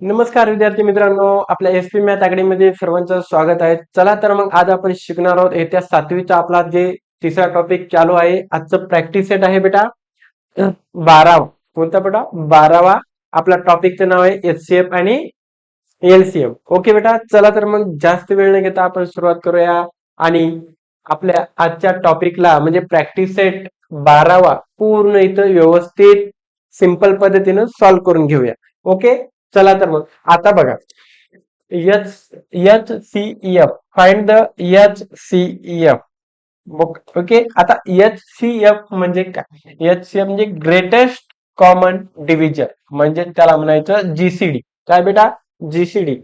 नमस्कार विद्यार्थी मित्रांनो, आपल्या एस पी मॅथ अकॅडमीमध्ये सर्वांचं स्वागत आहे. चला तर मग आज आपण शिकणार आहोत येत्या 7वीचा आपला जे तिसरा टॉपिक चालू आहे. आजचं प्रॅक्टिस सेट आहे बेटा 12वा. कोणता बेटा? 12वा. आपला टॉपिकचं नाव आहे एचसीएफ आणि एलसीएम. ओके बेटा, चला तर मग जास्त वेळ न घेता आपण सुरुवात करूया आणि आपल्या आजच्या टॉपिकला म्हणजे प्रॅक्टिस सेट 12वा पूर्ण इथं व्यवस्थित सिंपल पद्धतीनं सॉल्व्ह करून घेऊया. ओके, चला तर मग आता बघा, H C F, find the H C F. Okay, आता एच सी एफ म्हणजे काय? एच सी एफ म्हणजे ग्रेटेस्ट कॉमन डिव्हिजन, म्हणजे त्याला म्हणायचं जीसीडी. काय बेटा? GCD,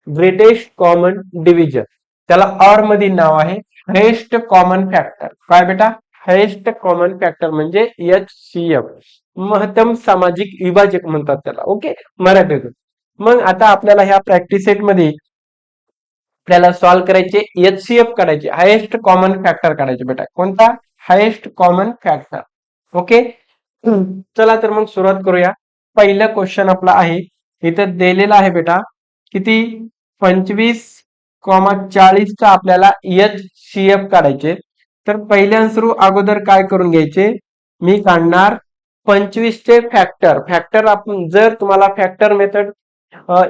greatest common division. त्याला ऑर मध्ये नाव आहे हायेस्ट कॉमन फॅक्टर. काय बेटा? हायेस्ट कॉमन फॅक्टर म्हणजे एच सी एफ, महत्तम सामाजिक विभाजक म्हणतात त्याला. ओके, मराठीतून. मग आता आपल्याला ह्या प्रॅक्टिस सेट मध्ये आपल्याला सॉल्व्ह करायचे, एचसीएफ काढायचे, हायेस्ट कॉमन फॅक्टर काढायचे बेटा. कोणता? Highest common factor. ओके, चला तर मग सुरुवात करूया. पहिला क्वेश्चन आपला आहे, इथं दिलेला आहे बेटा किती? 25,40 चा आपल्याला एचसीएफ काढायचे. तर पहिल्या सुरू अगोदर काय करून घ्यायचे? मी काढणार 25 चे फॅक्टर. फॅक्टर आपण जर तुम्हाला फॅक्टर मेथड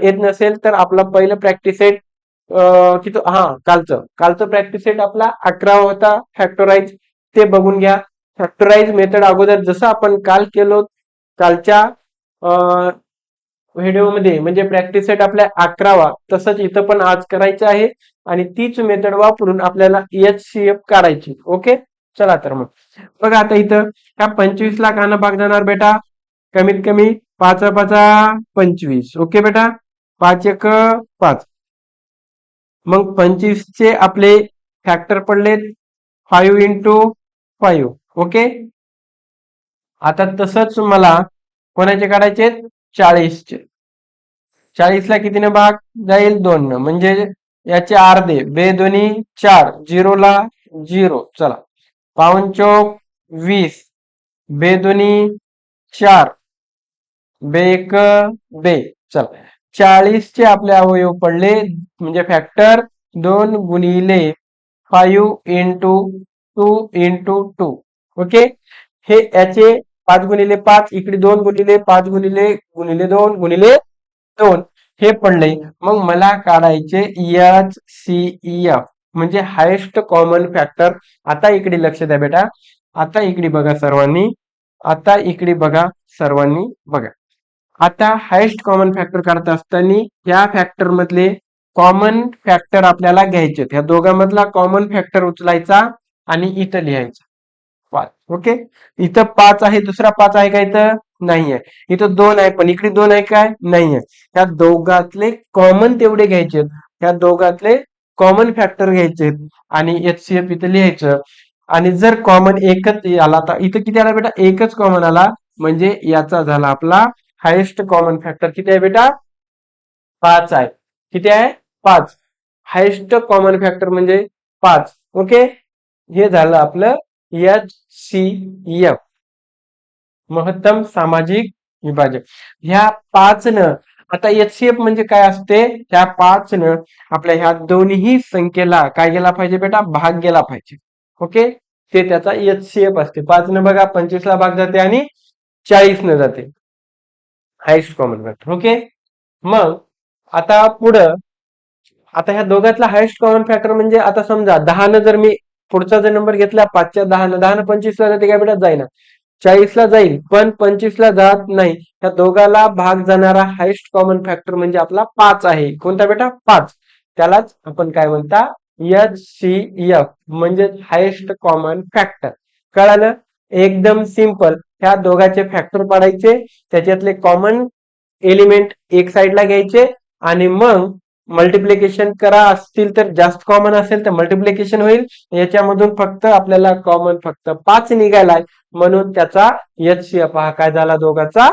येत नसेल तर आपला पहिलं प्रॅक्टिस सेट किती? कालचं प्रॅक्टिस सेट आपला 11 होता फॅक्टराइज, ते बघून घ्या. फॅक्टराइज मेथड अगोदर जसं आपण काल केलो, कालच्या व्हिडिओमध्ये म्हणजे प्रॅक्टिस सेट आपल्या 11वा, तसंच इथं पण आज करायचं आहे आणि तीच मेथड वापरून आपल्याला एचसीएफ काढायची. ओके, चला तर मग बघा, आता इथं ह्या 25 ला काना भाग जाणार बेटा, कमीत कमी 5 5 25. ओके बेटा, 5 1 5. मग 25 चे आपले फॅक्टर पडलेत 5 इंटू 5. ओके, आता तसंच मला कोणाचे काढायचे? 40 चे. 40 ला कितीने भाग जाईल? 2 न, म्हणजे याचे अर्धे. बे दोन्ही 4, 0 ला 0. चला, 5 चौक 20, बे दोन्ही 4, बे एक बे. चला, 40 चे आपले अवयव पडले म्हणजे फॅक्टर 2 गुणिले 5 इंटू 2 इंटू 2. ओके, हे याचे 5 गुणिले 5, इकडे 2 गुणिले 5 गुणिले गुणिले 2 गुणिले 2 हे पडले. मग मला काढायचे एच सी एफ म्हणजे हायेस्ट कॉमन फॅक्टर. आता इकडे लक्ष द्या बेटा, आता इकडे बघा सर्वांनी, आता इकडे बघा सर्वांनी बघा. आता हायेस्ट कॉमन फॅक्टर काढत असताना या फॅक्टर मधले कॉमन फॅक्टर आपल्याला घ्यायचे. ह्या दोघांमधला कॉमन फॅक्टर उचलायचा आणि इथं लिहायचा 5. ओके, इथं 5 आहे, दुसरा 5 आहे का? इथं नाहीये. इथं 2 आहे, पण इकडे 2 आहे काय? नाहीये. त्या दोघातले कॉमन तेवढे घ्यायचे, त्या दोघातले कॉमन फॅक्टर घ्यायचे आणि एचसीएफ इथं लिहायचं. आणि जर कॉमन एकच आला तर इथं किती आला बेटा? एकच कॉमन आला, म्हणजे याचा झाला आपला हायेस्ट कॉमन फॅक्टर. किती आहे बेटा? 5 आहे. किती आहे? 5. हायेस्ट कॉमन फॅक्टर म्हणजे 5. ओके, हे झालं आपलं एचसीएफ, महत्तम सामाजिक विभाजक. ह्या 5 न, आता एचसीएफ म्हणजे काय असते? ह्या 5 न आपल्या ह्या दोन्ही संख्येला काय गेला पाहिजे बेटा? भाग गेला पाहिजे. ओके, ते त्याचा एचसीएफ असते. 5 न बघा 25 ला भाग जाते आणि 40 न जाते, हायेस्ट कॉमन फॅक्टर. ओके, मग आता पुढं, आता ह्या दोघातला हायेस्ट कॉमन फॅक्टर म्हणजे आता समजा 10 न जर मी पुढचा जर नंबर घेतला 5 च्या 10 न, 10 न 25 ला जाते काय बेटा? जाईना. 40 ला जाईल पण 25 ला जात नाही. ह्या दोघाला भाग जाणारा हायेस्ट कॉमन फॅक्टर म्हणजे आपला 5 आहे. कोणता बेटा? 5. त्यालाच आपण काय म्हणता? एचसीएफ म्हणजे हायेस्ट कॉमन फॅक्टर. कळालं? एकदम सिंपल. ह्या दोघांचे फॅक्टर पाडायचे, त्याच्यातले कॉमन एलिमेंट एक साइडला घ्यायचे आणि मग मल्टिप्लिकेशन करा. असतील तर जास्त कॉमन असेल तर मल्टिप्लिकेशन होईल. याच्यामधून फक्त आपल्याला कॉमन फक्त 5 निघालाय, म्हणून त्याचा एचसीएफ हा काय झाला? दोघांचा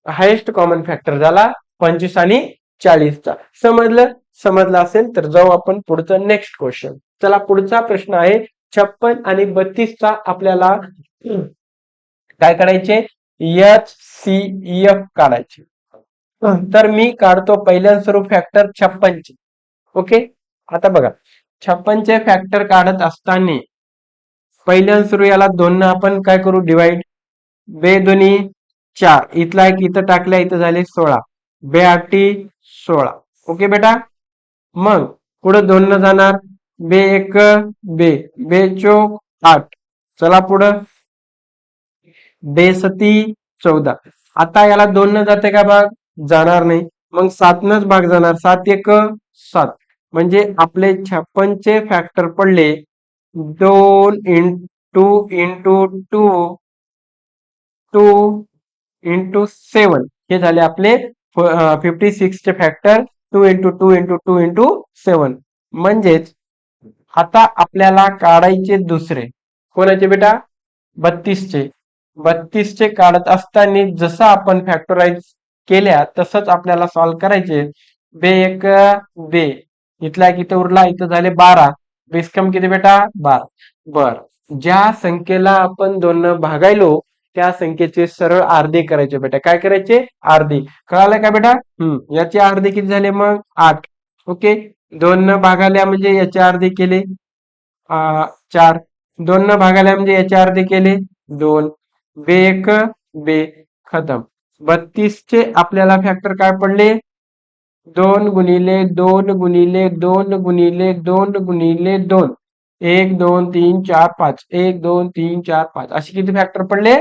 हायेस्ट कॉमन फॅक्टर झाला 25 आणि 40 चा. समजलं? समजलं असेल तर जाऊ आपण पुढचं नेक्स्ट क्वेश्चन. चला, पुढचा प्रश्न आहे 56 आणि 32 चा. आपल्याला काय करायचे? एचसीएफ काढायचे. तर मी काढतो पहिल्या स्वरूप फॅक्टर 56चे. ओके, आता बघा 56चे फॅक्टर काढत असताना पहिल्या सुरू याला 2 न आपण काय करू डिवाइड. बे दोन्ही 4, इथला एक इथं टाकल्या इथं झाले 16, बे आठी 16. ओके बेटा, मग पुढे 2 न जाणार, बे एक बे, बे चोक 8. चला पुढं, बेसती 14. आता याला 2 न जाते का भाग, जाणार नाही, मग 7 नच भाग जाणार, 7 एक 7. म्हणजे आपले 56चे फॅक्टर पडले 2 इंटू इंटू 2 2 इंटू 7. हे झाले आपले 56 चे फॅक्टर 2 इंटू 2 इंटू 2 इंटू 7. म्हणजेच आता आपल्याला काढायचे दुसरे कोणाचे बेटा, 32चे. 32चे काढत असताना जसं आपण फॅक्टराइज केल्या तसंच आपल्याला सॉल्व्ह करायचे. बे एक बे, इथला एक इथं उरला, इथं झाले 12, बेसकम किती बेटा 12. बर, ज्या संख्येला आपण 2 न भागायलो त्या संख्येचे सरळ अर्धे करायचे बेटा. काय करायचे, अर्धे. कळालं का बेटा, याचे अर्धे किती झाले मग 8. ओके, 2 न भागाल्या म्हणजे याचे अर्धे केले 4, 2 न भागाल्या म्हणजे याचे अर्धे केले 2, बे एक बे, खतम. 32चे आपल्याला फॅक्टर काय पडले, 2 गुणिले 2 गुणिले 2 गुणिले 2 गुणिले 2, 1 2 3 4 5, 1 2 3 4 5, असे किती फॅक्टर पडले,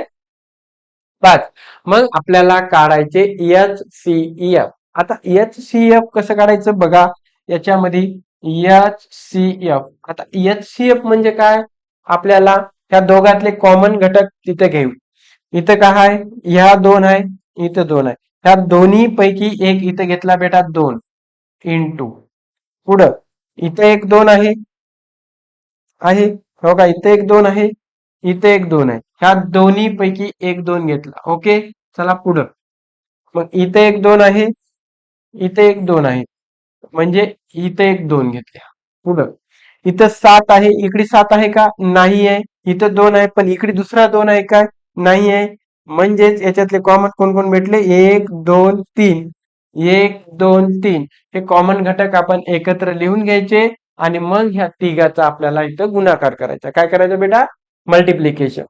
5. मग आपल्याला काढायचे HCF. आता HCF कसं काढायचं बघा, याच्यामध्ये HCF. आता HCF म्हणजे काय, आपल्याला ह्या दोघातले कॉमन घटक तिथे घेऊ. इथं काय आहे, ह्या 2 आहे, इथं 2 आहे, ह्या दोन्ही पैकी एक इथं घेतला बेटा 2 इंटू, पुढं इथं एक 2 आहे, हो का, इथे एक 2 आहे, इथे एक 2 आहे, ह्या दोन्ही पैकी एक 2 घेतला. ओके, चला पुढं, मग इथे एक 2 आहे, इथे एक 2 आहे, म्हणजे इथे एक 2 घेतल्या. पुढं इथं 7 आहे, इकडे 7 आहे का, नाही आहे. इथं 2 आहे, पण इकडे दुसरा 2 आहे का, नाही आहे. म्हणजेच याच्यातले कॉमन कोण कोण भेटले, 1 2 3, 1 2 3. हे कॉमन घटक आपण एकत्र लिहून घ्यायचे आणि मग ह्या तिघाचा आपल्याला इथं गुणाकार करायचा. काय करायचं बेटा, मल्टिप्लिकेशन.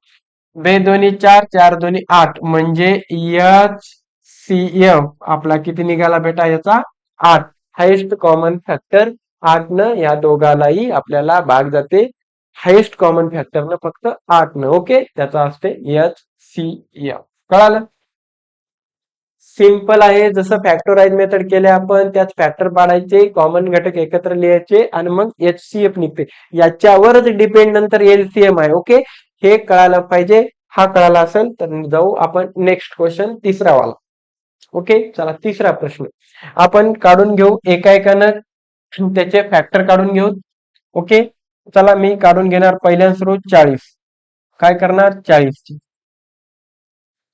बे दोन्ही 4, 4 दोन्ही 8, म्हणजे HCF आपला किती निघाला बेटा, याचा 8. हायेस्ट कॉमन फॅक्टर 8 न या दोघालाही आपल्याला भाग जाते. हायेस्ट कॉमन फॅक्टर न फक्त 8 न. ओके, त्याचा असते HCF. कळालं, सिंपल आहे. जसं फॅक्टराइज मेथड केले आपण, त्याच फॅक्टर पाडायचे, कॉमन घटक एकत्र लिहायचे आणि मग HCF निघते. याच्यावरच डिपेंड नंतर LCM आहे. ओके, हे कळायला पाहिजे. हा कळाला असेल तर जाऊ आपण नेक्स्ट क्वेश्चन, तिसरा वाला. ओके, चला तिसरा प्रश्न आपण काढून घेऊ, एका एकानं त्याचे फॅक्टर काढून घेऊ. ओके, चला मी काढून घेणार पहिल्या सुरू 40. काय करणार,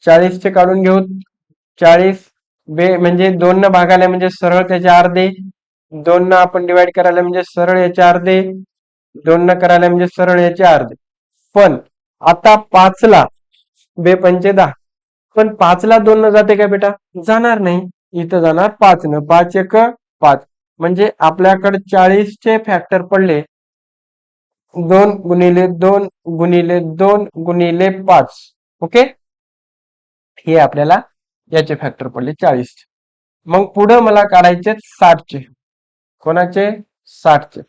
40 चे काढून घेऊ. 40 बे म्हणजे 2 न भागायला म्हणजे सरळ त्याचे अर्धे, 2 न आपण डिवाइड करायला म्हणजे सरळ याचे अर्धे, 2 न करायला म्हणजे सरळ याचे अर्धे. पण आता 5 ला बे पंचे 10, पण 5 ला 2 न जाते का बेटा, जाणार नाही. इथं जाणार 5 न, 5 एक 5. म्हणजे आपल्याकडे 40 चे फॅक्टर पडले 2 गुणिले 2 गुणिले 2 गुणिले 5. ओके, हे आपल्याला याचे फॅक्टर पडले 40. मग पुढे मला काढायचे 60चे. कोणाचे, 60चे.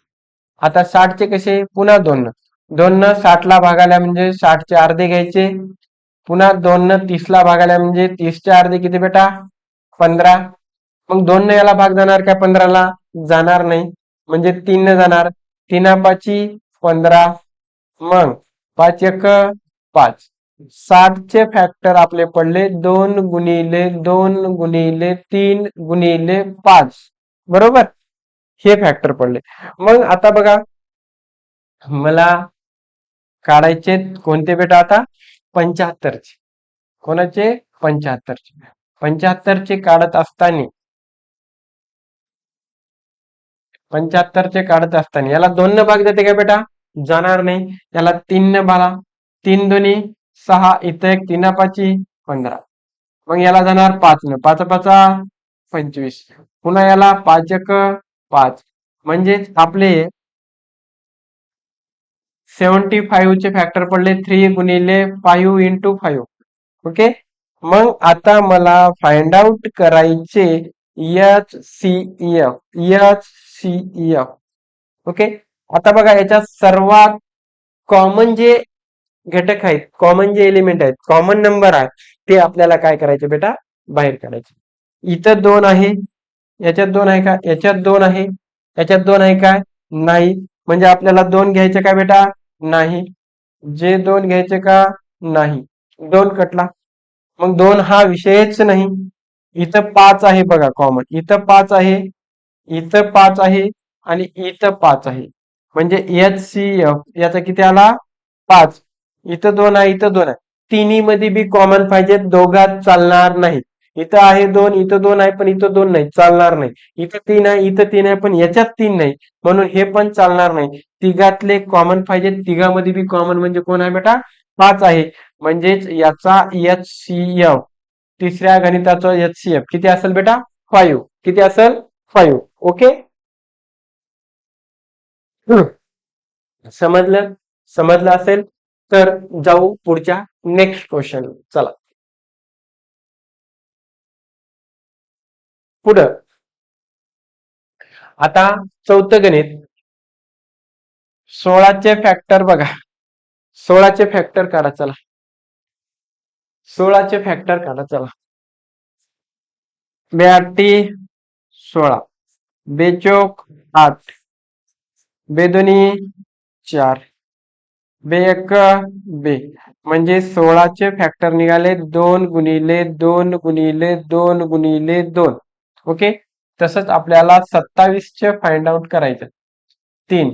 आता 60चे कसे, पुन्हा 2 न, 2 न 60 ला भागायला म्हणजे 60चे अर्धे घ्यायचे, पुन्हा 2 न 30 ला भागायला म्हणजे 30चे अर्धे किती बेटा, 15. मग 2 न याला भाग जाणार का 15 ला, जाणार नाही, म्हणजे 3 न जाणार, 3 पाची 15, मग 5 एक 5. 60चे फॅक्टर आपले पडले 2 गुणिले 2 गुणिले 3 गुणिले 5, बरोबर, हे फॅक्टर पडले. मग आता बघा, मला काढायचे कोणते बेटा, आता 75चे. कोणाचे, 75चे. 75चे काढत असताना 75चे काढत असताना याला 2 न भाग देते का बेटा, जाणार नाही. याला 3 न भागा, 3 दोन्ही 6, इथं एक 3 पाची 15. मग याला जाणार 5 न, 5 पाचा 25. पुन्हा याला 5 एक 5, म्हणजेच आपले 75 चे फॅक्टर पडले 3 गुणिले 5 इंटू 5. ओके. मग आता मला फाइंड आउट करायचे एच सी एफ. ओके. आता बघा याच्यात सर्वात कॉमन जे घटक आहेत, कॉमन जे एलिमेंट आहेत, कॉमन नंबर आहे, ते आपल्याला काय करायचे बेटा, बाहेर काढायचे. इथं 2 आहे, याच्यात 2 आहे का, याच्यात 2 आहे, याच्यात 2 आहे काय, नाही. म्हणजे आपल्याला 2 घ्यायचे का बेटा, नाही. जे 2 घ्यायचे का, नाही. 2 कटला. मग 2 हा विषयच नाही. इथं 5 आहे बघा कॉमन, इथं 5 आहे, इथं 5 आहे आणि इथं 5 आहे. म्हणजे एच सी एफ याचा किती आला, 5. इथं 2 आहे, इथं 2 आहे. तिन्ही मध्ये बी कॉमन पाहिजे, दोघात चालणार नाही. इथं आहे 2, इथं 2 आहे, पण इथं 2 नाही, चालणार नाही. इथं 3 आहे, इथं 3 आहे, पण याच्यात 3 नाही, म्हणून हे पण चालणार नाही. तिघातले कॉमन पाहिजे, तिघामध्ये बी कॉमन म्हणजे कोण आहे बेटा, 5 आहे. म्हणजेच याचा एच-सी-एफ, तिसऱ्या गणिताचा एच-सी-एफ किती असेल बेटा, 5. किती असेल, 5. ओके. समजलं, समजलं असेल तर जाऊ पुढच्या नेक्स्ट क्वेश्चन. चला पुढं. आता चौथं गणित, 16चे फॅक्टर बघा, 16चे फॅक्टर काढा. चला 16चे फॅक्टर काढा. चला, 82 16, बेचोक 8, बेदोनी 4, बे एक बे, म्हणजे 16चे फॅक्टर निघाले 2 गुणिले 2 गुणिले 2 गुणिले 2. ओके. तसंच आपल्याला 27चे फाइंड आउट करायचं. 3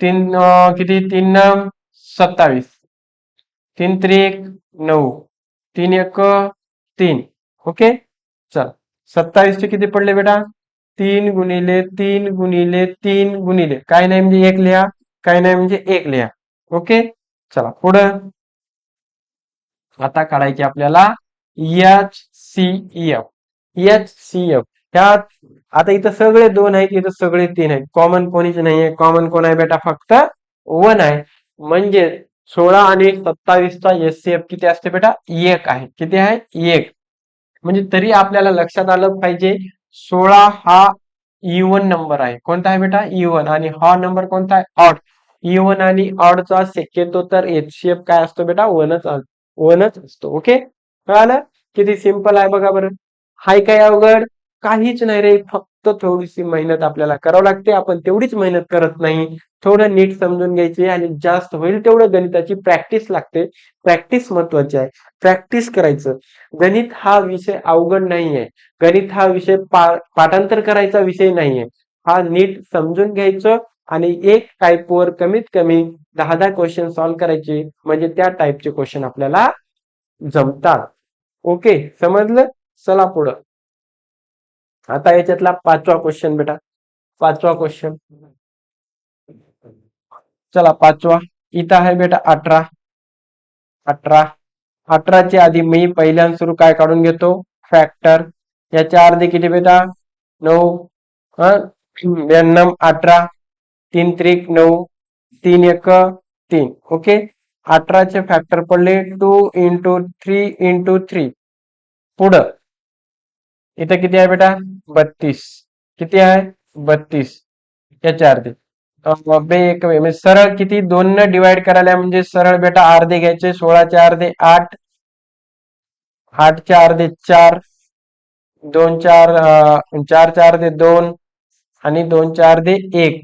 3 किती, 3 27, 3 त्रिक 9, 3 एक 3. ओके. चल 27चे किती पडले बेटा, 3 गुणिले 3 गुणिले 3 गुणिले काय नाही म्हणजे 1 लिहा, काय नाही म्हणजे 1 लिहा. ओके. चला पुढं. आता काढायचे आपल्याला एच-सी-एफ. एच-सी-एफ त्यात आता इथं सगळे 2 आहेत, इथं सगळे 3 आहेत, कॉमन कोणीच नाहीये. कॉमन कोण आहे बेटा, फक्त 1 आहे. म्हणजे 16 आणि 27चा एच-सी-एफ किती असते बेटा, 1 आहे. किती आहे, 1. म्हणजे तरी आपल्याला लक्षात आलं पाहिजे 16 हा इवन नंबर आहे. कोणता आहे बेटा, इवन. आणि हा नंबर कोणता आहे, ऑड. इवन आणि ऑडचा शक्यतो तर एचसीएफ काय असतो बेटा, 1च असतो. ओके. कळालं, किती सिंपल आहे बघा बरं. हाय काय अवघड, काहीच नाही रे, फक्त थोडीशी मेहनत आपल्याला करावं लागते. आपण तेवढीच मेहनत करत नाही. थोडं नीट समजून घ्यायचे आणि जास्त होईल तेवढं गणिताची प्रॅक्टिस लागते. प्रॅक्टिस महत्वाची आहे, प्रॅक्टिस करायचं. गणित हा विषय अवघड नाहीये. गणित हा विषय पाठांतर करायचा विषय नाहीये. हा नीट समजून घ्यायचं आणि एक टाईपवर कमीत कमी 10 क्वेश्चन सॉल्व्ह करायचे, म्हणजे त्या टाईपचे क्वेश्चन आपल्याला जमतात. ओके, समजलं. चला पुढं. आता याच्यातला 5वा क्वेश्चन बेटा, 5वा क्वेश्चन. चला 5वा इथं आहे बेटा 18. 18 18च्या आधी मी पहिल्यांदा सुरू काय काढून घेतो, फॅक्टर. याच्या अर्धे किती बेटा, 9. 92 18, 3 त्रिक 9, 3 एक 3. ओके. 18चे फॅक्टर पडले 2 इंटू 3 इंटू 3. पुढं इथं किती आहे बेटा, 32. किती आहे, 32. याच्या अर्धे बे एक म्हणजे सरळ किती, 2 न डिवाइड करायला म्हणजे सरळ बेटा अर्धे घ्यायचे. 16चे अर्धे 8, 8चे अर्धे 4, 2 4 4चे अर्धे 2 आणि 2चे अर्धे 1.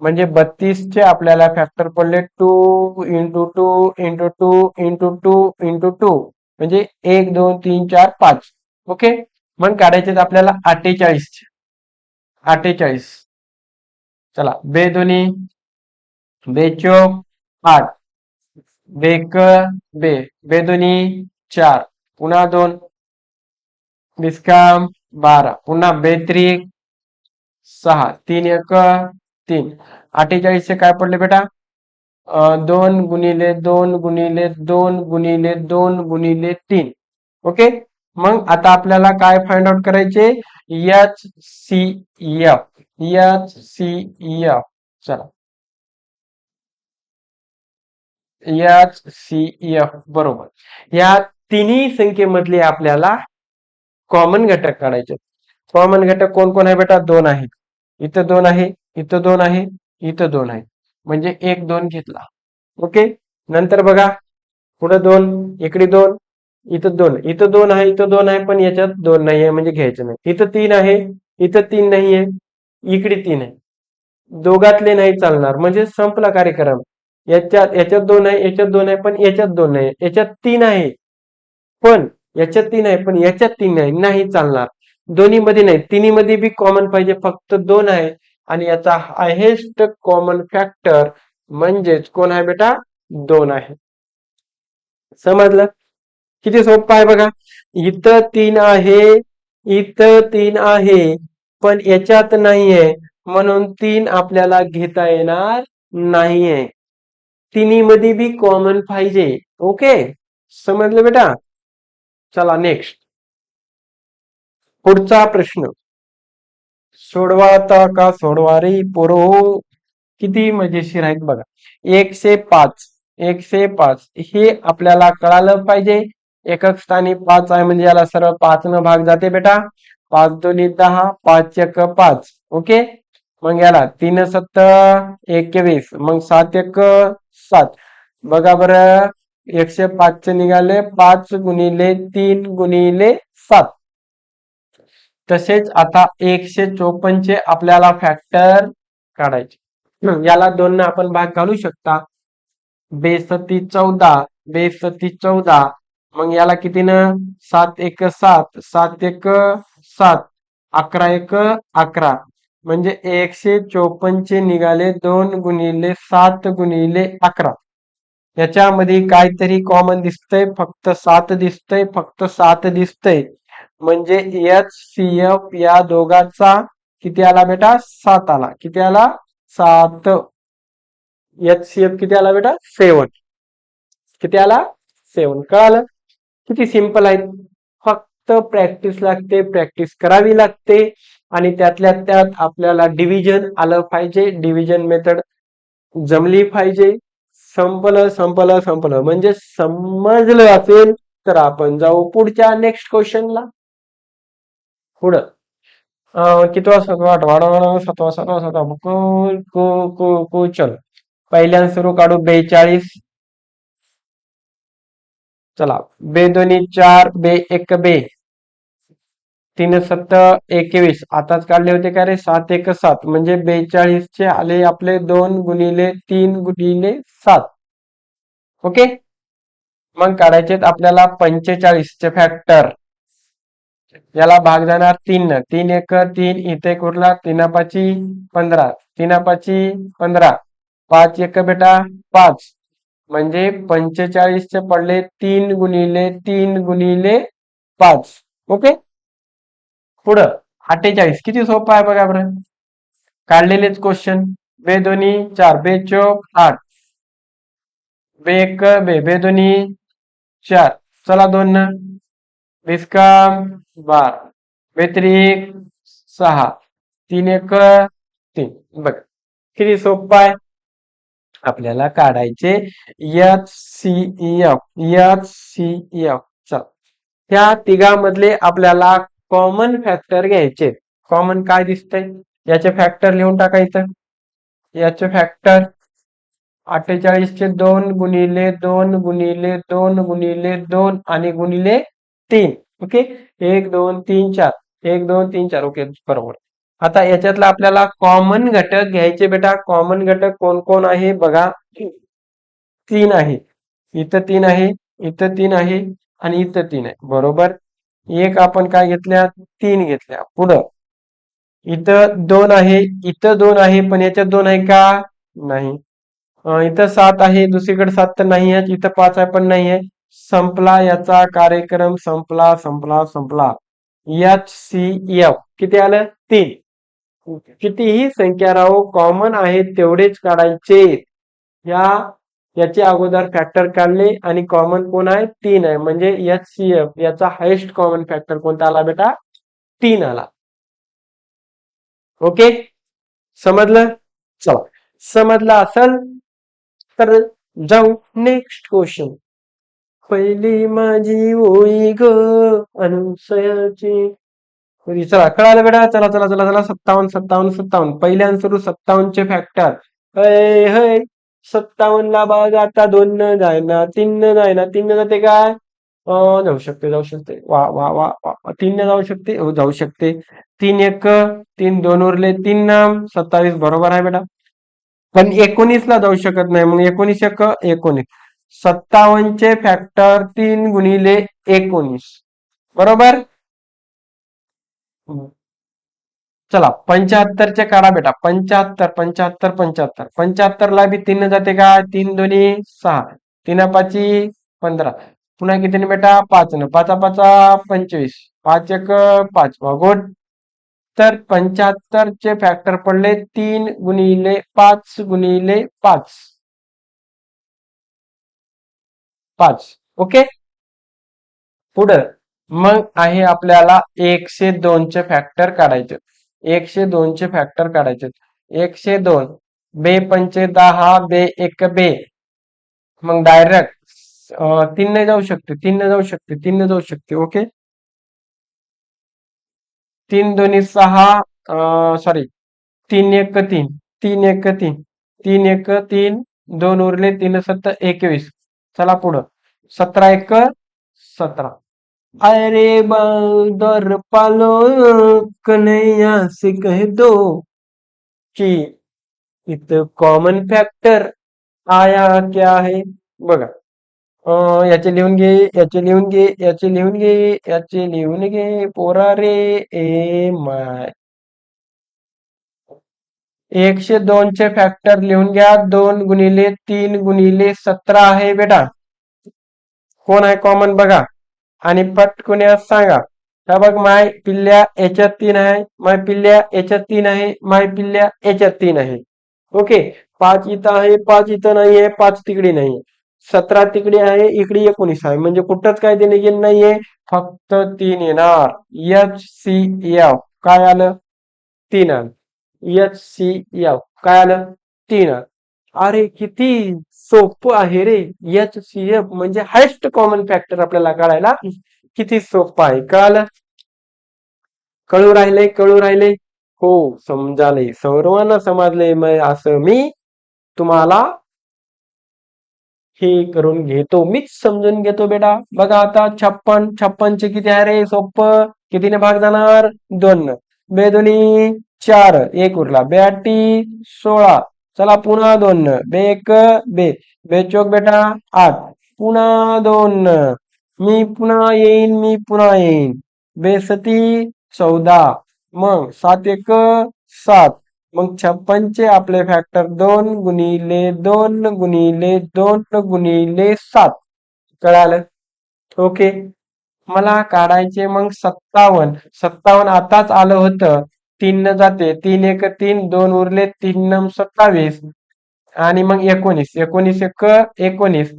म्हणजे 32चे आपल्याला फॅक्टर पडले 2 इंटू 2 इंटू 2 इंटू 2 इंटू 2, म्हणजे 1 2 3 4 5. ओके. मग काढायचे आपल्याला 48. 48. चला, बेदोनी बेचोक 8, बेक बे, बेदोनी 4, पुन्हा 2 बिस्काम 12, पुन्हा बेत्रिक 6, 3 एक 3. 48चे काय पडले बेटा, 2 गुणिले 2 गुणिले 2 गुणिले 2 गुणिले 3. ओके. मग आता आपल्याला काय फाइंड आउट करायचे, HCF. HCF. चला, HCF बरोबर. या तिन्ही संख्येमधले आपल्याला कॉमन घटक काढायचे. कॉमन घटक कोण कोण आहे बेटा? दोन आहे. इथं दोन आहे, इथं दोन आहे, इथं दोन आहे. म्हणजे एक दोन घेतला. ओके. नंतर बघा, पुढे दोन, इकडे दोन, इथं दोन आहे, इथं दोन आहे, पण याच्यात दोन नाही आहे म्हणजे घ्यायचं नाही. इथं तीन आहे, इथं तीन नाहीये, इकडे तीन आहे. दोघातले नाही चालणार म्हणजे संपला कार्यक्रम. याच्यात दोन आहे, याच्यात दोन आहे, पण याच्यात दोन नाही. याच्यात तीन आहे, पण याच्यात तीन आहे, पण याच्यात तीन नाही, नाही चालणार. दोन्ही मध्ये नाही, तिन्ही मध्ये बी कॉमन पाहिजे. फक्त दोन आहे आणि याचा हायेस्ट कॉमन फॅक्टर म्हणजेच कोण आहे बेटा? दोन आहे. समजलं? किती सोपं आहे बघा. इथं तीन आहे, इथं तीन आहे, पण याच्यात नाहीये म्हणून तीन आपल्याला घेता येणार नाहीये. तिन्ही मध्ये बी कॉमन पाहिजे. ओके, समजलं बेटा? चला नेक्स्ट, पुढचा प्रश्न सोडवाता का सोडवा रे पोरो. किती मजेशीर आहेत बघा. 105, 105 हे आपल्याला कळालं पाहिजे. एकक स्थानी 5 आहे म्हणजे याला सरळ 5 न भाग जाते बेटा. 5 दोन्ही 10, 5 एक 5. ओके. मग याला 3 7 21, मग 7 एक 7. बघा बरं, 105 चे निघाले 5 गुणिले 3 गुणिले 7. तसेच आता 154 चे आपल्याला फॅक्टर काढायचे. याला 2 न आपण भाग घालू शकता. बेसती 14, बेसती 14. मग याला किती न? 7 एक 7, 7 एक 7, 11 एक 11. म्हणजे 154 चे निघाले 2 गुणिले 7 गुणिले 11. याच्यामध्ये काहीतरी कॉमन दिसतंय, फक्त 7 दिसतंय, फक्त 7 दिसतंय. म्हणजे HCF या दोघांचा किती आला बेटा? 7 आला. किती आला? 7. HCF किती आला बेटा? 7. किती आला? 7. कळालं? किती सिंपल आहे. फक्त प्रॅक्टिस लागते, प्रॅक्टिस करावी लागते. आणि त्यातल्या त्यात आपल्याला डिव्हिजन आलं पाहिजे, डिव्हिजन मेथड जमली पाहिजे. संपलं संपलं संपलं. म्हणजे समजलं असेल तर आपण जाऊ पुढच्या नेक्स्ट क्वेश्चनला. पुढं कितवा, 7वा, 8वा, 7वा, 7वा, 7वा. चल, पहिल्यान सुरू काढू 42. चला, बे दोन्ही 4, बे एक बे, 3 7 21. आताच काढले होते का रे? 7 एक 7. म्हणजे 42 चे आले आपले 2 गुणिले 3 गुणिले 7. ओके. मग काढायचे आपल्याला 45 चे फॅक्टर. याला भाग जाणार 3 न. 3 एक 3, इथे कुठला? 3 पाची 15, 3 पाची 15, 5 एक बेटा 5. म्हणजे 45 चे पडले 3 गुणिले 3 गुणिले 5. ओके. पुढं 48. किती सोपं आहे बघा बरं. काढलेलेच क्वेश्चन. बे दोन्ही 4, बे चौक 8, बे एक बे दोन्ही 4. चला 2 न. 20 का 12, बेत्रिक 6, 3 एक 3. बघ किती सोपं आहे. आपल्याला काढायचे HCF. HCF. चल, त्या तिघांमधले आपल्याला कॉमन फॅक्टर घ्यायचे. कॉमन काय दिसतंय? याचे फॅक्टर लिहून टाकायचं. याचे फॅक्टर 48 चे 2 गुणिले 2 गुणिले 2 गुणिले 2 आणि गुणिले 3. ओके. 1 2 3 4, 1 2 3 4. ओके, बरोबर. आता याच्यातला आपल्याला कॉमन घटक घ्यायचे बेटा. कॉमन घटक कोण कोण आहे बघा. 3 आहे, इथं 3 आहे, इथं 3 आहे आणि इथं 3 आहे. बरोबर. एक आपण काय घेतल्या? 3 घेतल्या. पुढं इथं 2 आहे, इथं 2 आहे, पण याच्यात 2 आहे का? नाही. इथं 7 आहे, दुसरीकडे 7 तर नाही आहे. इथं 5 आहे पण नाही आहे. संपला याचा कार्यक्रम. संपला संपला संपला. HCF किती आलं? 3. कितीही संख्या राहो, कॉमन आहे तेवढेच काढायचे. याचे अगोदर फॅक्टर काढले आणि कॉमन कोण आहे? 3 आहे. म्हणजे HCF याचा हायेस्ट कॉमन फॅक्टर कोणता आला बेटा? 3 आला. ओके, समजलं? चला, समजलं असेल तर जाऊ नेक्स्ट क्वेश्चन. पहिली माझी ओळी ग अनुसयाची. चला, कळालं बेटा? चला चला चला चला, 57 पहिले आन्सर 57 चे फॅक्टर. हय हय, 57 ला बघ आता 2 न जायना, 3 न जायना, 3 न जाते काय? जाऊ शकते, जाऊ शकते. वा वा वा वा, 3 न जाऊ शकते, हो जाऊ शकते. 3 1 3 2 उरले, 3 27 बरोबर आहे बेटा. पण 19 ला जाऊ शकत नाही, मग 19 1 19. 57 चे फॅक्टर 3 गुणिले 19 बरोबर. चला, 75 चे काढा बेटा. 75 75 75 75 ला बी 3 जाते का? 3 दोन्ही 6, 3 पाची 15, पुन्हा किती बेटा? 5 न 5 5 25, 5 1 5 गुड. तर 75 चे फॅक्टर पडले 3 गुणिले 5 गुणिले 5 5. ओके, पुढं मग आहे आपल्याला 102 चे फॅक्टर काढायचे. 102 चे फॅक्टर काढायचे. 102 बे पंचे 10 बे एक बे. मग डायरेक्ट 3 ने जाऊ शकते, 3 ने जाऊ शकते, 3 ने जाऊ शकते. ओके, 3 दोन्ही 6, सॉरी 3 1 3, 3 1 3, 3 1 3, 2 उरले, 3 7 21. चला पुढं, 17 1 17. अरे दर पालो कन्हैया से कह दो की इथं कॉमन फॅक्टर आया क्या आहे बघा. याचे लिहून घे, याचे लिहून घे, याचे लिहून घे, याचे लिहून घे पोरा रे. ए माय, 102 चे फॅक्टर लिहून घ्या. 2 गुणिले 3 गुणिले 17 आहे बेटा. कोण आहे कॉमन बघा आणि पटकन सांगा. हा बघ, माय पिल्ल्या याच्यात 3 आहे, माय पिल्ल्या याच्यात 3 आहे, माय पिल्ल्या याच्यात 3 आहे. ओके, 5 इथं आहे, 5 इथं नाही आहे, 5 तिकडे नाही. 17 तिकडे आहे, इकडे 19 आहे, म्हणजे कुठंच काय देणे घेणे नाहीये, फक्त 3 येणार. HCF काय आलं? 3 आलं. HCF काय आलं? 3 आलं. अरे किती सोपं आहे रे. HCF म्हणजे हायेस्ट कॉमन फॅक्टर आपल्याला काढायला किती सोपं आहे. कळालं? कळू राहिले? कळू राहिले? हो, समजाले, सर्वांना समजले. मग असं मी तुम्हाला हे करून घेतो, मीच समजून घेतो बेटा. बघा आता 56, 56 चे किती आहे रे? सोपं. कितीने भाग जाणार? 2 न. बे दोन्ही 4, एक उरला. बे आठी 16. चला पुन्हा 2 न. बे एक बे, बे चोक बेटा 8, पुन्हा 2 न. मी पुन्हा येईन, मी पुन्हा येईन. बे सती 14, मग 7 1 7. मग 56 चे आपले फॅक्टर 2 गुणिले 2 गुणिले 2 गुणिले 7. कळालं? ओके, मला काढायचे मग 57. 57 आताच आलं होतं. 3 न जाते, 3 1 3, 2 उरले, 3 9 27. आणि मग 19, 19 1 19.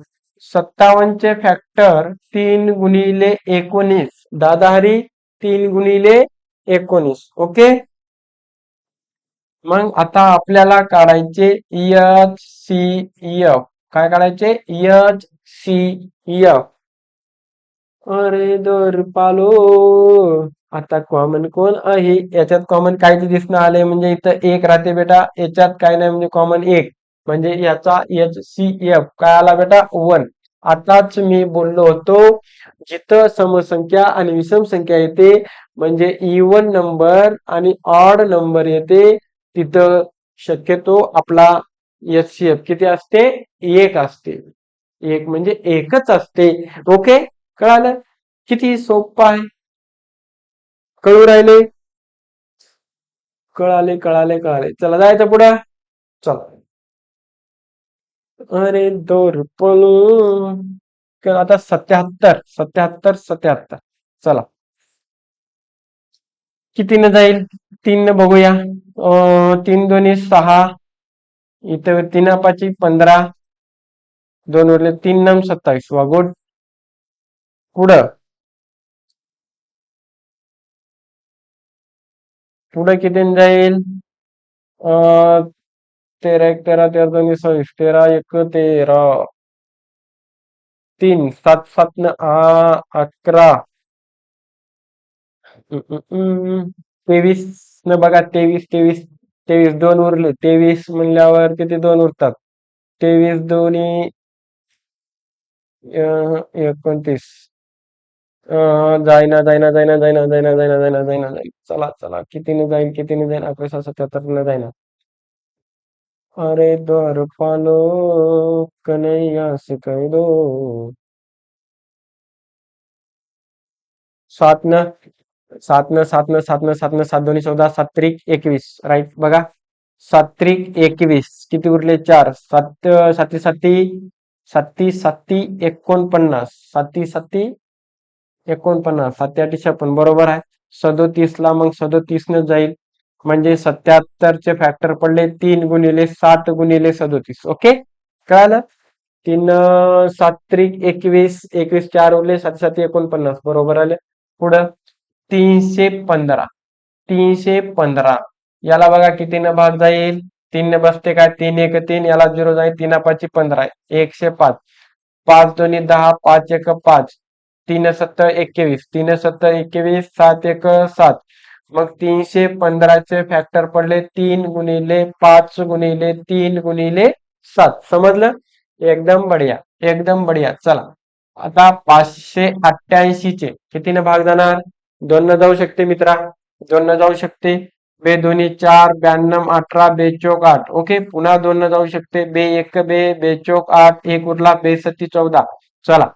57 चे फॅक्टर 3 गुणिले 19. दादा हरी 3 गुणिले 19. ओके, मग आता आपल्याला काढायचे HCF. काय काढायचे? HCF. अरे दर पालो, आता कॉमन कोण आहे? याच्यात कॉमन काहीच दिसणं आले, म्हणजे इथं एक राहते बेटा, याच्यात काय नाही, म्हणजे कॉमन एक. म्हणजे याचा HCF काय आला बेटा? 1. आताच मी बोललो होतो, जिथं समसंख्या आणि विषम संख्या येते, म्हणजे इवन नंबर आणि ऑड नंबर येते, तिथं शक्यतो आपला HCF किती असते? 1 असते. 1 म्हणजे एकच असते. ओके, कळालं? किती सोपं आहे. कळू राहिले? कळाले कळाले कळाले. चला जायचं पुढं. चला, अरे दोर पळून. आता 77 77 77. चला, कितीने जाईल? 3 ने बघूया. 3 दोन्ही 6, इथं 3 पाची 15, 2 उरले, 3 9 27. वा गुड. पुढं पुढे किती जाईल? अं, 13 एक 13 13 दोन्ही 26 13 एक 13 3 7 7 न 11 23 न बघा 23 23 23 दोन उरले 23 म्हणल्यावर किती दोन उरतात 23 दोन्ही 29 जाईना जाईना जाईना जाईना जाईना जाईना जाईना जाईना जाईल चला चला कितीने जाईल 1177 न जाईना अरे द्वार पालो कन्हैया से कह दो सात न सात न सात न सात न सात न सात दोन्ही 14 सात त्रिक 21 राईट बघा 7 त्रिक 21 किती उरले 4 सात साती साती साती साती 49 साती साती 49 साती आठी 56 बरोबर आहे 37 ला मग 37 न जाईल म्हणजे 77 चे फॅक्टर पडले 3 गुणिले 7 गुणिले 37 ओके कळालं 3 7 त्रिक 21 21 4 उरले 7 7 49 बरोबर आले पुढं 315 315 याला बघा कितीनं भाग जाईल 3 ने बसते काय 3 एक 3 याला 0 जाईल 3 पाची 15 105 5 दोन्ही 10 5 एक 5 3 7 21 3 7 21 7 एक 7 मग 315 चे फॅक्टर पडले 3 गुणिले 5 गुणिले 3 गुणिले 7 समजलं एकदम बढिया एकदम बढिया चला आता 588 चे कितीने भाग जाणार 2 न जाऊ शकते मित्रा 2 न जाऊ शकते बे दोन्ही 4 92 18 बेचोक 8 ओके पुन्हा 2 न जाऊ शकते बे एक बेचोक 8 एक उरला बेसत्ती 14 चला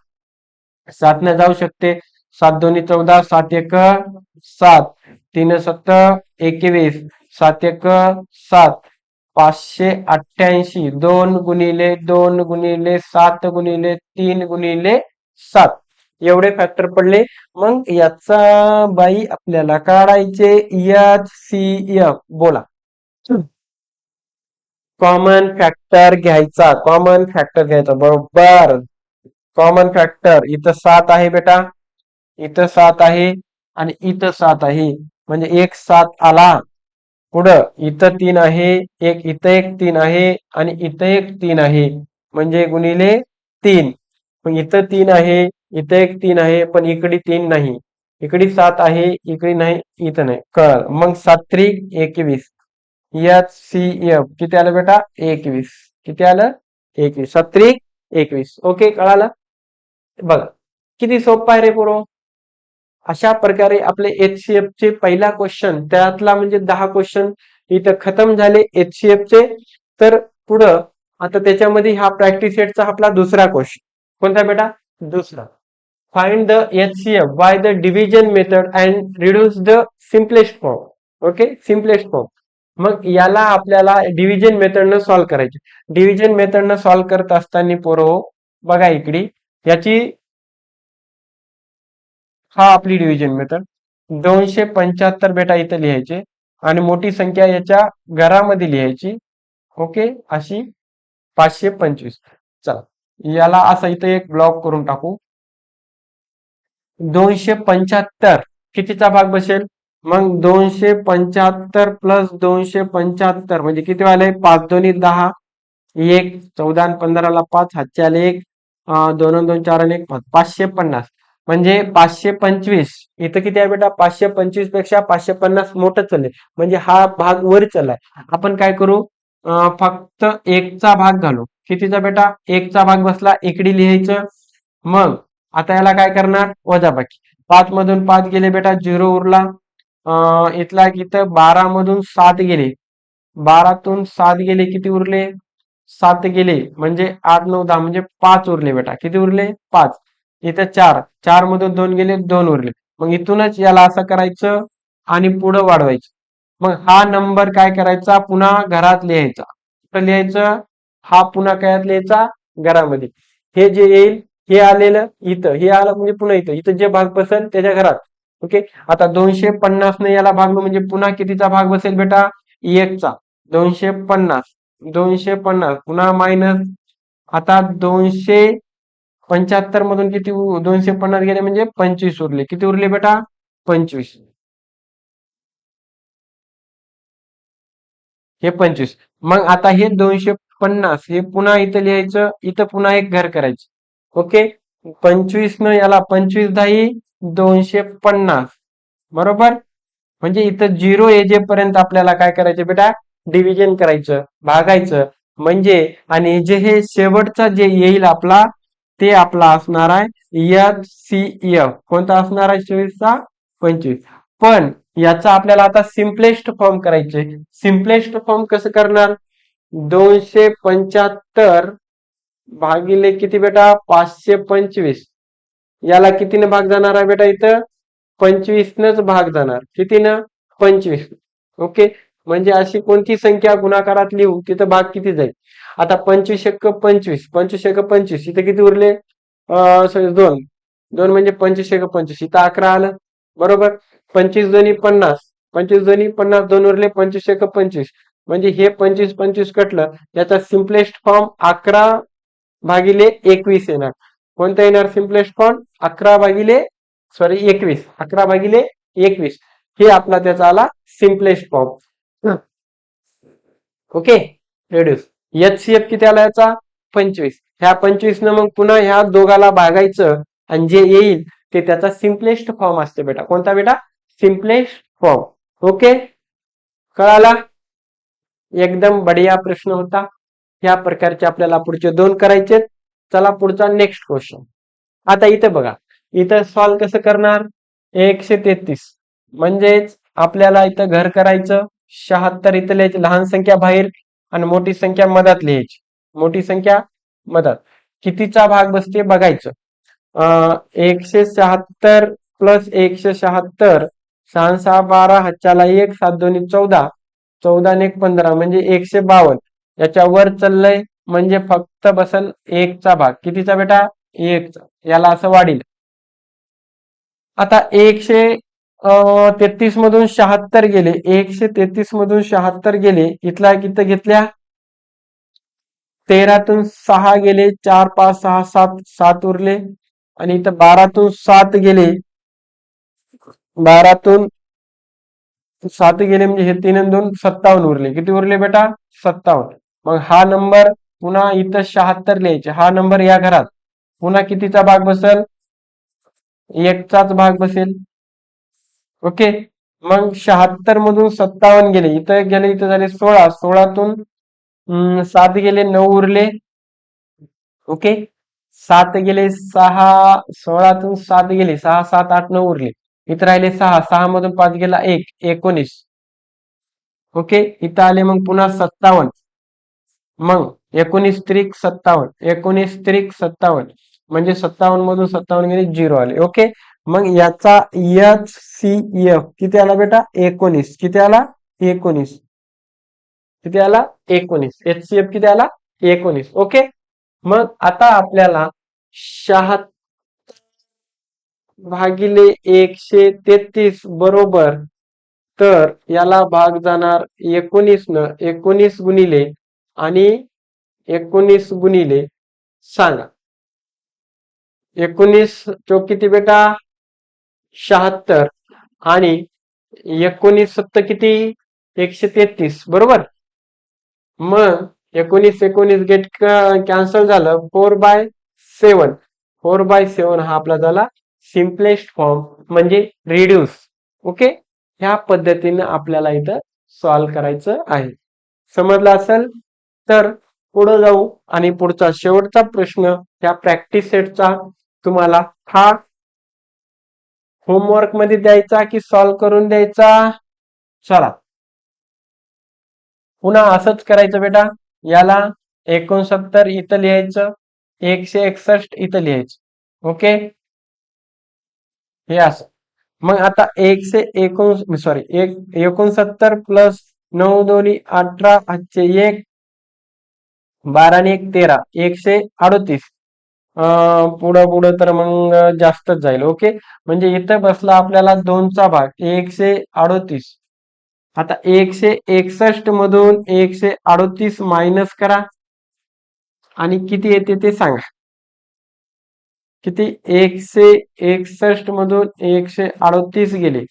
7 न जाऊ शकते 7 दोन्ही 14 7 एक 7 3 7 21 7 एक 7 588 2 गुणिले 2 गुणिले 7 गुणिले 3 गुणिले 7 एवढे फॅक्टर पडले मग याचा बाई आपल्याला काढायचे HCF बोला कॉमन फॅक्टर घ्यायचा बरोबर कॉमन फॅक्टर इथं 7 आहे बेटा इथं 7 आहे आणि इथं 7 आहे म्हणजे एक 7 आला पुढं इथं 3 आहे एक इथं एक 3 आहे आणि इथं एक 3 आहे म्हणजे गुणिले 3 मग इथं 3 आहे इथं एक 3 आहे पण इकडे 3 नाही इकडे 7 आहे इकडे नाही इथं नाही कळ मग 7 त्रिक 21 HCF किती आलं बेटा 21 किती आलं 21 7 त्रिक 21 ओके कळालं बघा किती सोपं आहे रे पोरो अशा प्रकारे आपले HCF चे पहिला क्वेश्चन त्यातला म्हणजे 10 क्वेश्चन इथं खतम झाले HCF चे तर पुढं आता त्याच्यामध्ये हा प्रॅक्टिस सेटचा आपला दुसरा क्वेश्चन कोणता बेटा दुसरा find the HCF by the division method and reduce the simplest form okay simplest form मग याला आपल्याला डिव्हिजन मेथडनं सॉल्व्ह करायचे डिव्हिजन मेथडनं सॉल्व्ह करत असताना पोरो बघा इकडे याची हा आपली डिव्हिजन मेथड 275 बेटा इथं लिहायचे आणि मोठी संख्या याच्या घरामध्ये लिहायची ओके अशी 525 चला याला असं इथं एक ब्लॉक करून टाकू 275 कितीचा भाग बसेल मग 275 प्लस 275 म्हणजे किती आले 5 दोन्ही 10 एक 14 आणि 15 ला 5 हातचे आले एक 2 2 4 आणि 1 5 550 म्हणजे 525 इथं किती आहे बेटा 525 पेक्षा 550 मोठं चालले म्हणजे हा भाग वर चाललाय आपण काय करू फक्त एकचा भाग घालू कितीचा बेटा एकचा भाग बसला इकडे लिहायचं मग आता याला काय करणार वजाबाकी 5 मधून 5 गेले बेटा 0 उरला इथला इथं 12 मधून 7 गेले 12तून 7 गेले किती उरले 7 गेले म्हणजे 8 9 10 म्हणजे 5 उरले बेटा किती उरले 5 इथं 4 4 मधून 2 गेले 2 उरले मग इथूनच याला असं करायचं आणि पुढं वाढवायचं मग हा नंबर काय करायचा पुन्हा घरात लिहायचा कुठं लिहायचं हा पुन्हा काय लिहायचा घरामध्ये हे जे येईल हे आलेलं इथं हे आलं म्हणजे पुन्हा इथं जे भाग बसेल त्याच्या घरात ओके आता 250 ने याला भागलो म्हणजे पुन्हा कितीचा भाग बसेल बेटा एकचा 250 पुन्हा मायनस आता 275 मधून किती 250 गेले म्हणजे 25 उरले किती उरले बेटा 25 हे 25. मग आता हे 250 हे पुन्हा इथं लिहायचं, इथं पुन्हा एक घर करायचं. ओके, 25 न याला 25 दाही 250 बरोबर. म्हणजे इथं 0 येजेपर्यंत आपल्याला काय करायचं बेटा, डिव्हिजन करायचं, भागायचं. म्हणजे आणि जे हे शेवटचा जे येईल आपला ते आपला असणार आहे HCF. कोणता असणार आहे 24चा 25. पण याचा आपल्याला आता सिम्पलेस्ट फॉर्म करायचे. सिम्पलेस्ट फॉर्म कसं करणार, 275 भागिले किती बेटा 525. याला कितीने भाग जाणार आहे बेटा, इथं 25 नच भाग जाणार. कितीनं 25. ओके, म्हणजे अशी कोणती संख्या गुणाकारात लिहू तिथं भाग किती जाईल. आता 25 एक्क 25, 25 एक्क 25, इथे किती उरले 2. 2 म्हणजे 25 एक्क 25, इथं 11 आलं बरोबर. 25 दोन्ही 50, 25 दोन्ही 50, 2 उरले 25 एक्क 25. म्हणजे हे 25 25 कटलं. याचा सिम्पलेस्ट फॉर्म 11 भागिले 21 येणार. कोणता येणार सिम्पलेस्ट फॉर्म, 21. 11 भागिले 21 हे आपला त्याचा आला simplest form. Okay, reduce. HCF किती आला याचा 25. ह्या 25 न मग पुन्हा ह्या दोघाला भागायचं आणि जे येईल ते त्याचा सिम्पलेस्ट फॉर्म असते बेटा. कोणता बेटा, सिम्पलेस्ट फॉर्म. ओके, कळाला. एकदम बढिया प्रश्न होता. ह्या प्रकारचे आपल्याला पुढचे 2 करायचे. चला पुढचा नेक्स्ट क्वेश्चन. आता इथं बघा, इथं सॉल्व कसं करणार, 133 म्हणजेच आपल्याला इथं घर करायचं. 76 इथं लिहायची, लहान संख्या बाहेर आणि मोठी संख्या मधात लिहायची. मोठी संख्या मधात कितीचा भाग बसते बघायचं. 176 प्लस 176, 6 6 12, हातच्याला 1, 7 दोन्ही 14, 14 आणि 1 15 म्हणजे 152. याच्यावर चाललंय म्हणजे फक्त बसल 1 चा भाग. कितीचा बेटा 1 चा. याला असं वाढील. आता 133 मधून 76 गेले, 133 मधून 76 गेले. इथला किती घेतल्या 13तून 6 गेले, 4 5 6 7 7 उरले. आणि इथं 12तून 7 गेले, 12तून 7 गेले म्हणजे हे 3 आणि 2 57 उरले. किती उरले बेटा 57. मग हा नंबर पुन्हा इथं 76 लिहायचे. हा नंबर या घरात पुन्हा कितीचा भाग बसेल, 1 चाच भाग बसेल. ओके, मग 76 मधून 57 गेले, इथं गेले, इथं झाले 16, 16तून 7 गेले, 9 उरले. ओके, 7 गेले 6, 16तून 7 गेले, 6 7 8 9 उरले. इथं राहिले 6, 6 मधून 5 गेला 1, 19. ओके, इथं आले मग पुन्हा 57. मग 19 त्रिक 57, 19 त्रिक 57 म्हणजे 57 मधून 57 गेले 0 आले. ओके, मग याचा HCF किती आला बेटा 19. किती आला 19. किती आला 19. HCF किती आला 19. ओके, मग आता आपल्याला 76 भागिले 133 बरोबर, तर याला भाग जाणार 19 न. 19 गुणिले आणि 19 गुणिले सांगा, 19 चौक किती बेटा 76 आणि 19 सत्त किती 133 बरोबर. मग 19 19 गेट कॅन्सल झालं, 4/7. 4/7 हा आपला झाला सिम्पलेस्ट फॉर्म म्हणजे रिड्यूस. ओके, ह्या पद्धतीने आपल्याला इथं सॉल्व करायचं आहे. समजलं असेल तर पुढे जाऊ आणि पुढचा शेवटचा प्रश्न ह्या प्रॅक्टिस सेटचा तुम्हाला हा होमवर्क मध्ये द्यायचा की सॉल्व करून द्यायचा. चला पुन्हा असंच करायचं बेटा. याला 69 इथं लिहायचं, 161 इथं लिहायचं. ओके, हे असं. मग आता 69 प्लस 9 दोन्ही 18, हातचे 1, 12 आणि 1 13, 138. पुढं पुढं तर मग जास्तच जाईल. ओके, म्हणजे इथं बसला आपल्याला 2चा भाग 138. आता 161 मधून 138 मायनस करा आणि किती येते ते सांगा. किती 161 मधून 138 गेले.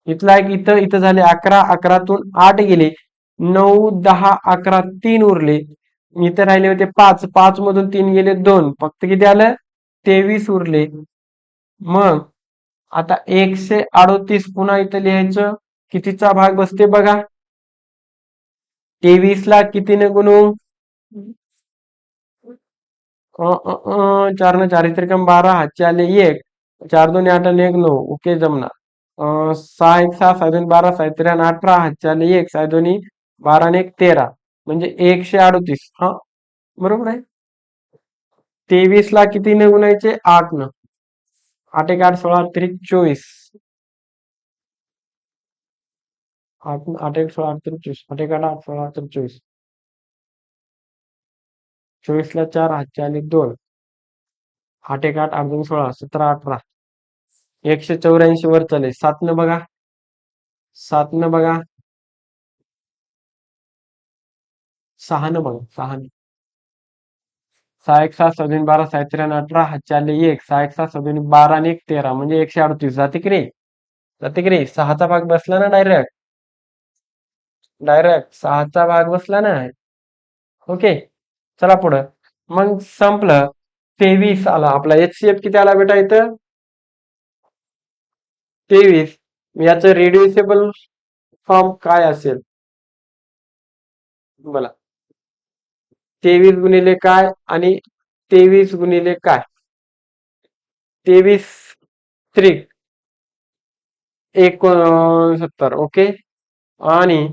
इथला एक इथं इथं झाले 11, 11तून 8 गेले. 9, 10, 11, 3 उरले. इथे राहिले होते 5. 5 मधून 3 गेले 2. फक्त किती आलं? 23 उरले. मग आता 138 पुन्हा इथं लिहायचं. कितीचा भाग बसते बघा. 23 ला कितीने गुणू? 4 न 4 त्रिकम 12, हातचे आले 1. 4 2 8 आणि 1 9. ओके जमणार. 6 1 6, 6 2 12, 6 3 18, हातचे आले 1, 6 2 12 आणि 1 13. म्हणजे 138. हा बरोबर आहे. 23 ला कितीने गुणायचे? 8 न. 8 1 8 16 3 24. 8 8 1 16 3 24. 8 1 8 16 3 24. 24 ला 4, हातचे आले 2. 8 1 8 8 2 16 17 18. 184 वर चालेल. 7 न बघा. 7 न बघा. 6 न बघा. 6 न. 6 1 6 6 2 12, 6 3 18, हातचे आले 1. 6 1 6 6 2 12 आणि 1 13. म्हणजे 138. जाते की नाही? जाते की नाही? 6चा भाग बसला ना डायरेक्ट. डायरेक्ट 6चा भाग बसला ना. ओके. चला पुढं. मग संपलं. 23 आला. आपला HCF किती आला बेटा इथं? 23. याचं रिड्युसिबल फॉर्म काय असेल? बोला. 23 गुणिले काय आणि 23 गुणिले काय? 23 त्रिक 69. ओके. आणि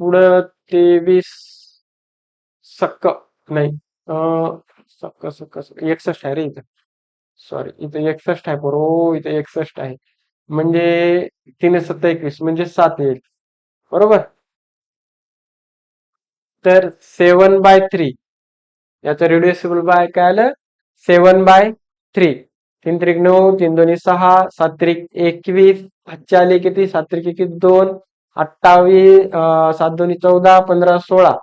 पुढं 23 सक्क नाही. सक्क सक्क 61 आहे रे इथं. सॉरी, इथं 61 आहे. बरोबर, इथं 61 आहे. म्हणजे 3 7 21 म्हणजे 7 येईल. बरोबर. तर 7/3 याचं रिड्युसिबल बाय काय आलं? 7/3. 3 त्रिक 9, 3 दोन्ही 6, 7 त्रिक 21, हातचे आले किती? 7 त्रिक 21 2, 28, 7 दोन्ही 14, 15 16.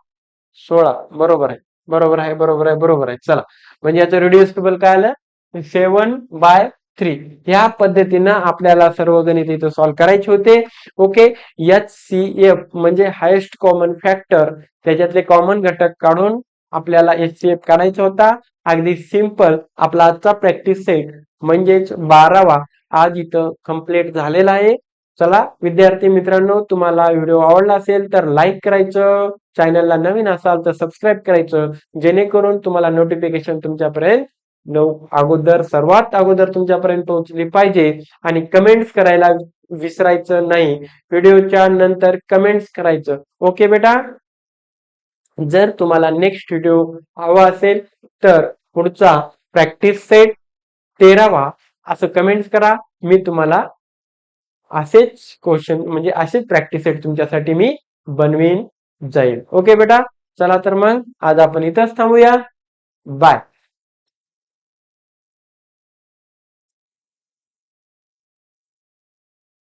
16. बरोबर आहे. बरोबर आहे. बरोबर आहे. बरोबर आहे. चला, म्हणजे याचं रिड्युसिबल काय आलं? 7/3. ह्या पद्धतीनं आपल्याला सर्व गणित इथं सॉल्व्ह करायचे होते. ओके. HCF म्हणजे हायेस्ट कॉमन फॅक्टर, त्याच्यातले कॉमन घटक काढून आपल्याला HCF काढायचा होता. अगदी सिंपल. आपला आजचा प्रॅक्टिस सेट म्हणजेच 12वा आज इथं कंप्लीट झालेला आहे. चला विद्यार्थी मित्रांनो, तुम्हाला व्हिडिओ आवडला असेल तर लाईक करायचं, चॅनलला नवीन असाल तर सबस्क्राईब करायचं, जेणेकरून तुम्हाला नोटिफिकेशन तुमच्यापर्यंत सर्वात अगोदर तुमच्यापर्यंत पोहोचली पाहिजे. आणि कमेंट्स करायला विसरायचं नाही. व्हिडिओच्या नंतर कमेंट्स करायचं. ओके बेटा. जर तुम्हाला नेक्स्ट व्हिडिओ हवा असेल तर पुढचा प्रॅक्टिस सेट 13वा असं कमेंट्स करा. मी तुम्हाला असेच क्वेश्चन म्हणजे असेच प्रॅक्टिस सेट तुमच्यासाठी मी बनवीन जाईल. ओके बेटा. चला तर मग आज आपण इथंच थांबूया. बाय.